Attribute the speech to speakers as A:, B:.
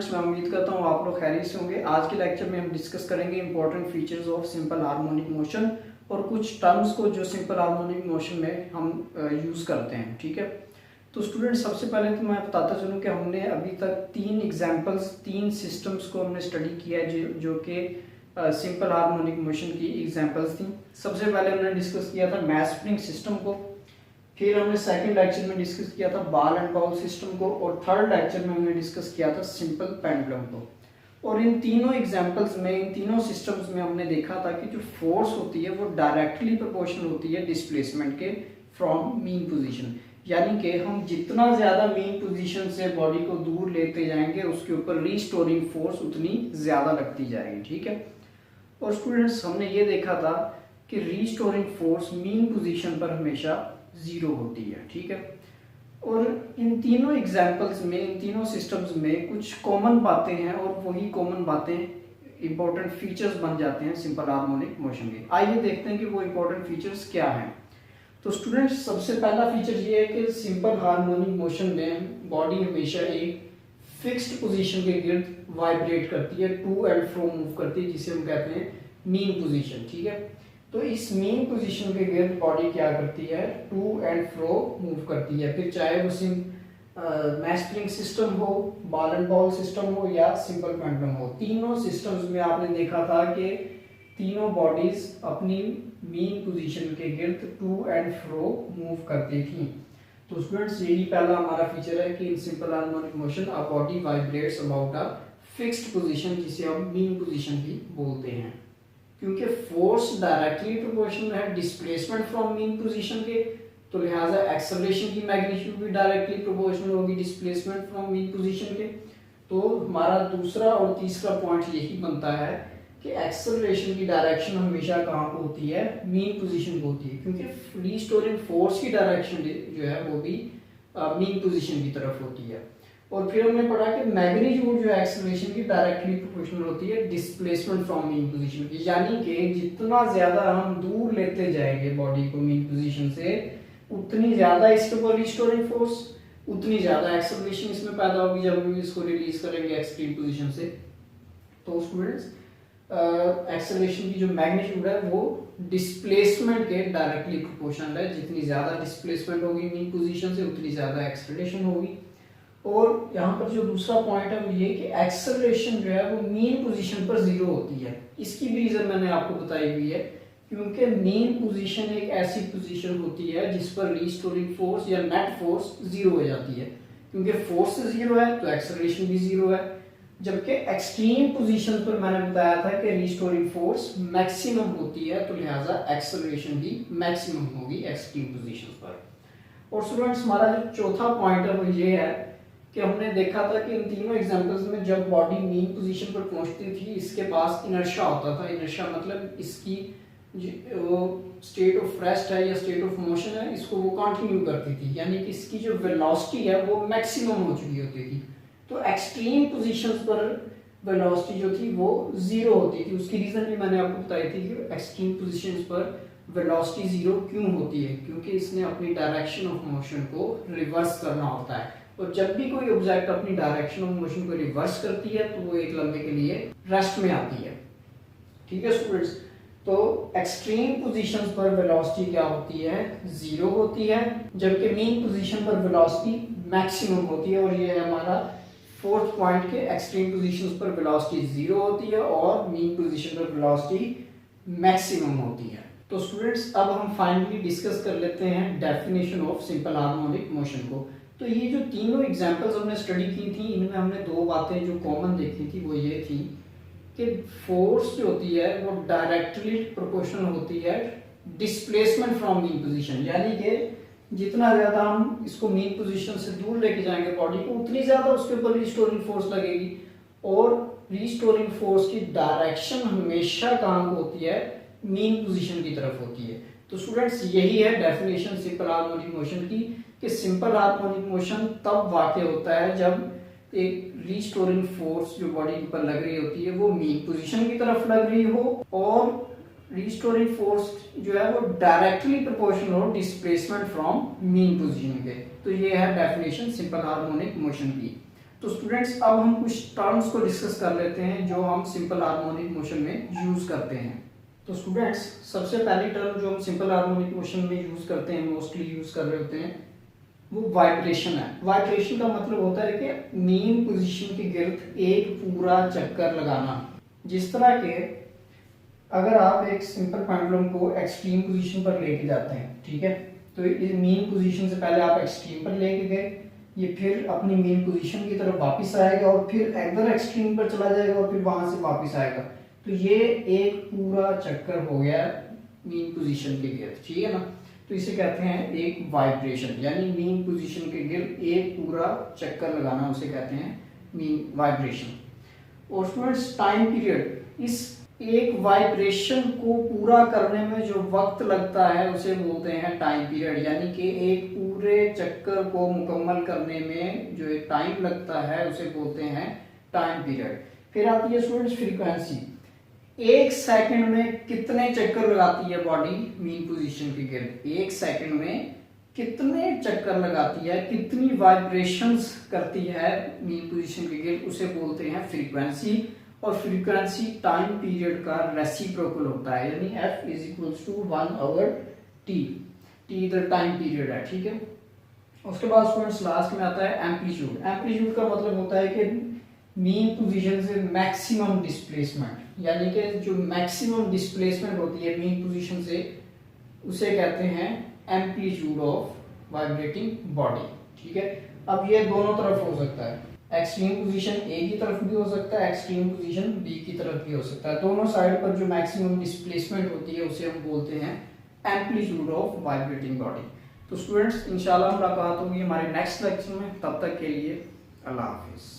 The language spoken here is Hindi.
A: स्टूडेंट्स, मैं उम्मीद करता हूँ आप लोग खैरियत से होंगे। आज के लेक्चर में हम डिस्कस करेंगे important features of simple harmonic motion और कुछ टर्म्स को जो सिंपल हार्मोनिक मोशन में हम यूज़ करते हैं। ठीक है, तो स्टूडेंट्स सबसे पहले तो मैं बताता चलूँ कि हमने अभी तक तीन सिस्टम्स को हमने स्टडी किया है जो कि सिंपल हार्मोनिक मोशन की एग्जाम्पल्स थी। सबसे पहले हमने डिस्कस किया था मैस स्प्रिंग सिस्टम को, फिर हमने सेकंड लेक्चर में डिस्कस किया था बॉल एंड बाउल सिस्टम को, और थर्ड लेक्चर में हमने डिस्कस किया था सिंपल पेंडुलम को। और इन तीनों एग्जांपल्स में, इन तीनों सिस्टम्स में हमने देखा था कि जो फोर्स होती है वो डायरेक्टली प्रोपोर्शनल होती है डिस्प्लेसमेंट के फ्रॉम मीन पोजीशन। यानी कि हम जितना ज़्यादा मीन पोजीशन से बॉडी को दूर लेते जाएंगे उसके ऊपर रीस्टोरिंग फोर्स उतनी ज़्यादा लगती जाएगी। ठीक है, और स्टूडेंट्स हमने ये देखा था कि रीस्टोरिंग फोर्स मीन पोजीशन पर हमेशा जीरो होती है। ठीक है, और इन तीनों एग्जांपल्स में, इन तीनों सिस्टम्स में कुछ कॉमन बातें हैं और वही कॉमन बातें इंपॉर्टेंट फीचर्स बन जाते हैं सिंपल हार्मोनिक मोशन के। आइए देखते हैं कि वो इंपॉर्टेंट फीचर्स क्या हैं। तो स्टूडेंट्स सबसे पहला फीचर ये है कि सिंपल हार्मोनिक मोशन में बॉडी हमेशा एक फिक्स्ड पोजीशन के गिर्द वाइब्रेट करती है, टू एंड फ्रो मूव करती है, जिसे हम कहते हैं मीन पोजीशन। ठीक है, तो इस मीन पोजीशन के गिर्द बॉडी क्या करती है, टू एंड फ्रो मूव करती है। फिर चाहे वो मैस स्प्रिंग सिस्टम हो, बॉल एंड बाउल सिस्टम हो या सिंपल पेंडुलम हो, तीनों सिस्टम्स में आपने देखा था कि तीनों बॉडीज अपनी मीन पोजीशन के गिर्द टू एंड फ्रो मूव करती थी। तो स्टूडेंट्स यही पहला हमारा फीचर है कि in simple harmonic motion a body vibrates about a fixed position, जिसे हम मीन पोजीशन भी बोलते हैं। क्योंकि फोर्स डायरेक्टली प्रोपोर्शनल है डिस्प्लेसमेंट फ्रॉम मीन पोजीशन के, तो लिहाजा एक्सेलरेशन की मैग्नीट्यूड भी डायरेक्टली प्रोपोर्शनल होगी डिस्प्लेसमेंट फ्रॉम मीन पोजीशन के। तो हमारा दूसरा और तीसरा पॉइंट यही बनता है कि एक्सेलरेशन की डायरेक्शन हमेशा कहाँ पे होती है, मीन पोजीशन पे होती है, क्योंकि रीस्टोरिंग फोर्स की डायरेक्शन जो है वो भी मीन पोजीशन की तरफ होती है। और फिर हमने पढ़ा कि मैग्नीट्यूड जो है एक्सेलरेशन की डायरेक्टली प्रोपोर्शनल होती है डिस्प्लेसमेंट फ्रॉम मीन पोजीशन की। यानी कि जितना ज्यादा हम दूर लेते जाएंगे बॉडी को मीन पोजीशन से, उतनी ज्यादा इसके ऊपर रिस्टोरिंग फोर्स, उतनी ज्यादा एक्सेलरेशन इसमें पैदा होगी जब हम इसको रिलीज करेंगे एक्सट्रीम पोजीशन से। तो स्टूडेंट्स एक्सेलरेशन की जो मैग्नीट्यूड है वो डिस्प्लेसमेंट के डायरेक्टली प्रोपोर्शनल है। जितनी ज्यादा डिस्प्लेसमेंट होगी मीन पोजीशन से, उतनी ज्यादा एक्सेलरेशन होगी। और यहाँ पर जो दूसरा पॉइंट है वो ये कि एक्सेलरेशन जो है वो मीन पोजीशन पर जीरो होती है। इसकी भी रीजन मैंने आपको बताई हुई है, क्योंकि मीन पोजीशन एक ऐसी पोजीशन होती है जिस पर रीस्टोरिंग फोर्स या नेट फोर्स जीरो हो जाती है। क्योंकि फोर्स जीरो है तो एक्सेलरेशन भी जीरो है, जबकि एक्सट्रीम पोजीशन पर मैंने बताया था कि रीस्टोरिंग फोर्स मैक्सिमम होती है, तो लिहाजा एक्सेलरेशन भी मैक्सिमम होगी एक्सट्रीम पोजीशन पर। और स्टूडेंट्स हमारा जो चौथा पॉइंट है वो ये है कि हमने देखा था कि इन तीनों एग्जांपल्स में जब बॉडी मीन पोजीशन पर पहुंचती थी, इसके पास इनर्शिया होता था। इनर्शिया मतलब इसकी वो स्टेट ऑफ रेस्ट है या स्टेट ऑफ मोशन है, इसको वो कंटिन्यू करती थी, यानी कि इसकी जो वेलोसिटी है वो मैक्सिमम हो चुकी होती थी। तो एक्सट्रीम पोजीशंस पर वेलोसिटी जो थी वो जीरो होती थी। उसकी रीजन भी मैंने आपको बताई थी कि एक्सट्रीम पोजीशंस पर वेलोसिटी जीरो क्यों होती है, क्योंकि इसने अपनी डायरेक्शन ऑफ मोशन को रिवर्स करना होता है। और जब भी कोई ऑब्जेक्ट अपनी डायरेक्शन ऑफ मोशन को रिवर्स करती है तो वो एक लम्हे के लिए रेस्ट में आती है। ठीक है स्टूडेंट्स, तो एक्सट्रीम पोजीशंस पर वेलोसिटी क्या होती है, जीरो होती है, जबकि मीन पोजीशन पर वेलोसिटी मैक्सिमम होती है। और ये है हमारा फोर्थ पॉइंट के एक्सट्रीम पोजीशंस पर वेलोसिटी जीरो होती है और मीन पोजीशन पर वेलोसिटी मैक्सिमम होती है। तो स्टूडेंट्स अब हम फाइनली डिस्कस कर लेते हैं definition of simple harmonic motion को। तो ये जो तीनों एग्जांपल्स हमने स्टडी की थी, इनमें हमने दो बातें जो कॉमन देखी थी वो ये थी कि फोर्स जो होती है वो डायरेक्टली प्रोपोर्शनल होती है डिस्प्लेसमेंट फ्रॉम मीन पोजीशन। यानी कि जितना ज्यादा हम इसको मीन पोजीशन से दूर लेके जाएंगे बॉडी को, उतनी ज्यादा उसके ऊपर रिस्टोरिंग फोर्स लगेगी। और रिस्टोरिंग फोर्स की डायरेक्शन हमेशा कहाँ को होती है, मीन पोजीशन की तरफ होती है। तो स्टूडेंट्स यही है डेफिनेशन सिंपल हार्मोनिक मोशन की, कि सिंपल हार्मोनिक मोशन तब वाक़ होता है जब एक रीस्टोरिंग फोर्स जो बॉडी पर लग रही होती है वो मीन पोजीशन की तरफ लग रही हो, और रीस्टोरिंग फोर्स जो है वो डायरेक्टली प्रोपोर्शनल हो डिस्प्लेसमेंट फ्रॉम मीन पोजीशन के। तो ये है डेफिनेशन सिंपल हार्मोनिक मोशन की। तो स्टूडेंट्स अब हम कुछ टर्म्स को डिस्कस कर लेते हैं जो हम सिंपल हार्मोनिक मोशन में यूज करते हैं। तो स्टूडेंट्स सबसे पहली टर्म जो हम सिंपल हार्मोनिक मोशन में यूज करते हैं, मोस्टली यूज कर रहे होते हैं, वो वाइब्रेशन है। वाइब्रेशन का मतलब होता है कि मेन पोजीशन के गिर्द एक पूरा चक्कर लगाना। जिस तरह के अगर आप एक सिंपल पेंडुलम को एक्सट्रीम पोजीशन पर लेके जाते हैं, ठीक है, तो इस मेन पोजीशन से पहले आप एक्सट्रीम पर लेके गए, ये फिर अपनी मेन पोजीशन की तरफ वापस आएगा और फिर अदर एक्सट्रीम पर चला जाएगा और फिर वहां से वापस आएगा। तो ये एक पूरा चक्कर हो गया मेन पोजीशन के गिर्द, ठीक है ना। तो इसे कहते हैं एक वाइब्रेशन, यानी मेन पोजीशन के गिर्द एक पूरा चक्कर लगाना, उसे कहते हैं मेन वाइब्रेशन। और स्टूडेंट्स टाइम पीरियड, इस एक वाइब्रेशन को पूरा करने में जो वक्त लगता है उसे बोलते हैं टाइम पीरियड, यानी कि एक पूरे चक्कर को मुकम्मल करने में जो एक टाइम लगता है उसे बोलते हैं टाइम पीरियड। फिर आती है स्टूडेंट्स फ्रीक्वेंसी। एक सेकंड में कितने चक्कर लगाती है बॉडी मेन पोजीशन के गिर्द, एक सेकंड में कितने चक्कर लगाती है, कितनी वाइब्रेशंस करती है मेन पोजीशन के गिर्द, उसे बोलते हैं फ्रीक्वेंसी। और फ्रीक्वेंसी टाइम पीरियड का रेसिप्रोकल होता है, यानी F = 1 आवर T। T इधर टाइम पीरियड है, ठीक है। उसके बाद स्टूडेंट्स लास्ट में आता है एम्पलीट्यूड। एम्पलीट्यूड का मतलब होता है कि मेन पोजीशन से मैक्सिमम डिस्प्लेसमेंट, यानी कि जो मैक्सिमम डिस्प्लेसमेंट होती है मेन पोजीशन से, उसे कहते हैं एम्पलीट्यूड ऑफ वाइब्रेटिंग बॉडी, ठीक है। अब ये दोनों तरफ हो सकता है, एक्सट्रीम पोजीशन ए की तरफ भी हो सकता है, एक्सट्रीम पोजीशन बी की तरफ भी हो सकता है। दोनों साइड पर जो मैक्सिमम डिस्प्लेसमेंट होती है उसे हम बोलते हैं एम्पलीट्यूड ऑफ वाइब्रेटिंग बॉडी। तो स्टूडेंट्स इंशाल्लाह मुलाकात होगी हमारे नेक्स्ट लेक्चर में, तब तक के लिए अल्लाह हाफिज़।